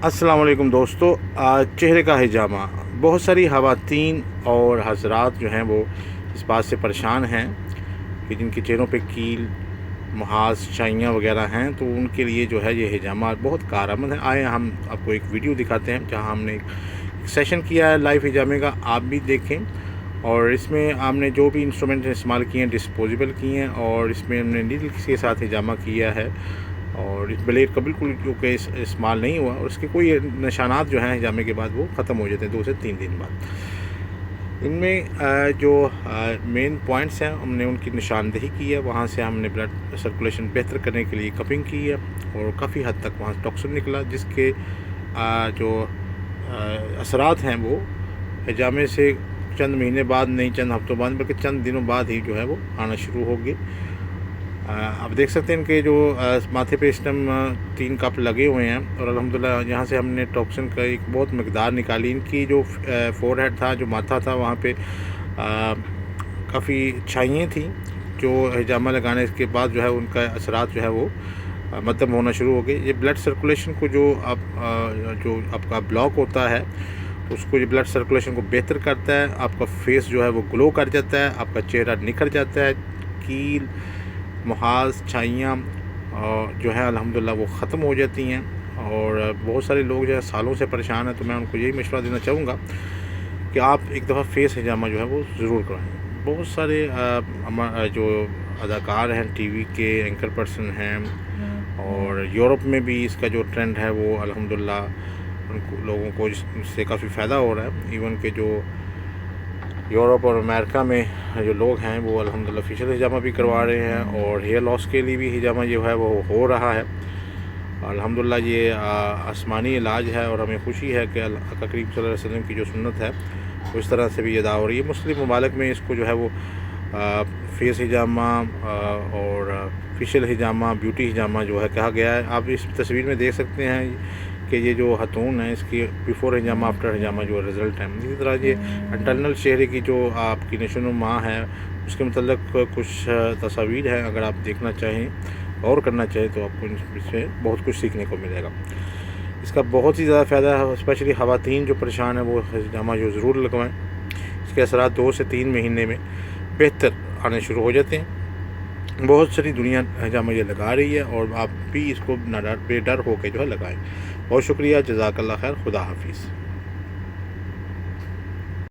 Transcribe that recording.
السلام علیکم دوستو، چہرے کا ہجامہ بہت ساری خواتین اور حضرات جو ہیں وہ اس بات سے پریشان ہیں کہ جن کے چہروں پہ کیل، محاذ، شائیاں وغیرہ ہیں، تو ان کے لیے جو ہے یہ ہجامہ بہت کارآمد ہے۔ آئے ہم آپ کو ایک ویڈیو دکھاتے ہیں جہاں ہم نے ایک سیشن کیا ہے لائیو ہجامے کا، آپ بھی دیکھیں۔ اور اس میں ہم نے جو بھی انسٹرومنٹ استعمال کیے ہیں ڈسپوزیبل کیے ہیں، اور اس میں ہم نے نیڈل کے ساتھ ہجامہ کیا ہے، اور اس بلیڈ کا بالکل جو کہ استعمال نہیں ہوا، اور اس کے کوئی نشانات جو ہیں ہجامے کے بعد وہ ختم ہو جاتے ہیں 2 سے 3 دن بعد۔ ان میں جو مین پوائنٹس ہیں ہم نے ان کی نشاندہی کی ہے، وہاں سے ہم نے بلڈ سرکولیشن بہتر کرنے کے لیے کپنگ کی ہے، اور کافی حد تک وہاں ٹاکسن نکلا، جس کے جو اثرات ہیں وہ ہجامے سے چند مہینے بعد نہیں، چند ہفتوں بعد، بلکہ چند دنوں بعد ہی جو ہے وہ آنا شروع ہو گئے۔ آپ دیکھ سکتے ہیں ان کے جو ماتھے پہ اس ٹائم 3 کپ لگے ہوئے ہیں، اور الحمدللہ یہاں سے ہم نے ٹاکسن کا ایک بہت مقدار نکالی۔ ان کی جو فور ہیڈ تھا، جو ماتھا تھا، وہاں پہ کافی چھائیاں تھیں، جو ہجامہ لگانے کے بعد جو ہے ان کا اثرات جو ہے وہ مدھم ہونا شروع ہو گئے۔ یہ بلڈ سرکولیشن کو جو آپ کا بلاک ہوتا ہے، اس کو یہ بلڈ سرکولیشن کو بہتر کرتا ہے، آپ کا فیس جو ہے وہ گلو کر جاتا ہے، آپ کا چہرہ نکھر جاتا ہے، کیل، محاذ، چھائیاں جو ہے الحمدللہ وہ ختم ہو جاتی ہیں۔ اور بہت سارے لوگ جو ہے سالوں سے پریشان ہیں، تو میں ان کو یہی مشورہ دینا چاہوں گا کہ آپ ایک دفعہ فیس ہجامہ جو ہے وہ ضرور کرائیں۔ بہت سارے جو اداکار ہیں، ٹی وی کے اینکر پرسن ہیں، اور یورپ میں بھی اس کا جو ٹرینڈ ہے وہ الحمدللہ ان کو لوگوں کو اس سے کافی فائدہ ہو رہا ہے۔ ایون کہ جو یورپ اور امریکہ میں جو لوگ ہیں وہ الحمدللہ فیشیل ہجامہ بھی کروا رہے ہیں، اور ہیئر لاس کے لیے بھی ہجامہ جو ہے وہ ہو رہا ہے۔ الحمدللہ یہ آسمانی علاج ہے، اور ہمیں خوشی ہے کہ آقا کریم صلی اللہ علیہ وسلم کی جو سنت ہے وہ اس طرح سے بھی ادا ہو رہی ہے۔ مسلم ممالک میں اس کو جو ہے وہ فیس ہجامہ اور فیشیل ہجامہ، بیوٹی ہجامہ جو ہے کہا گیا ہے۔ آپ اس تصویر میں دیکھ سکتے ہیں کہ یہ جو خاتون ہے، اس کی بیفور ہجامہ، آفٹر ہجامہ جو رزلٹ ہے۔ اسی طرح یہ انٹرنل چہرے کی جو آپ کی نشو و نما ہے، اس کے متعلق کچھ تصاویر ہیں، اگر آپ دیکھنا چاہیں، غور کرنا چاہیں، تو آپ کو اس سے بہت کچھ سیکھنے کو ملے گا۔ اس کا بہت ہی زیادہ فائدہ ہے، اسپیشلی خواتین جو پریشان ہیں وہ ہجامہ جو ضرور لگوائیں۔ اس کے اثرات 2 سے 3 مہینے میں بہتر آنے شروع ہو جاتے ہیں۔ بہت ساری دنیا ہجامہ یہ لگا رہی ہے، اور آپ بھی اس کو بے ڈر ہو کے جو ہے لگائیں۔ بہت شکریہ، جزاک اللہ خیر، خدا حافظ۔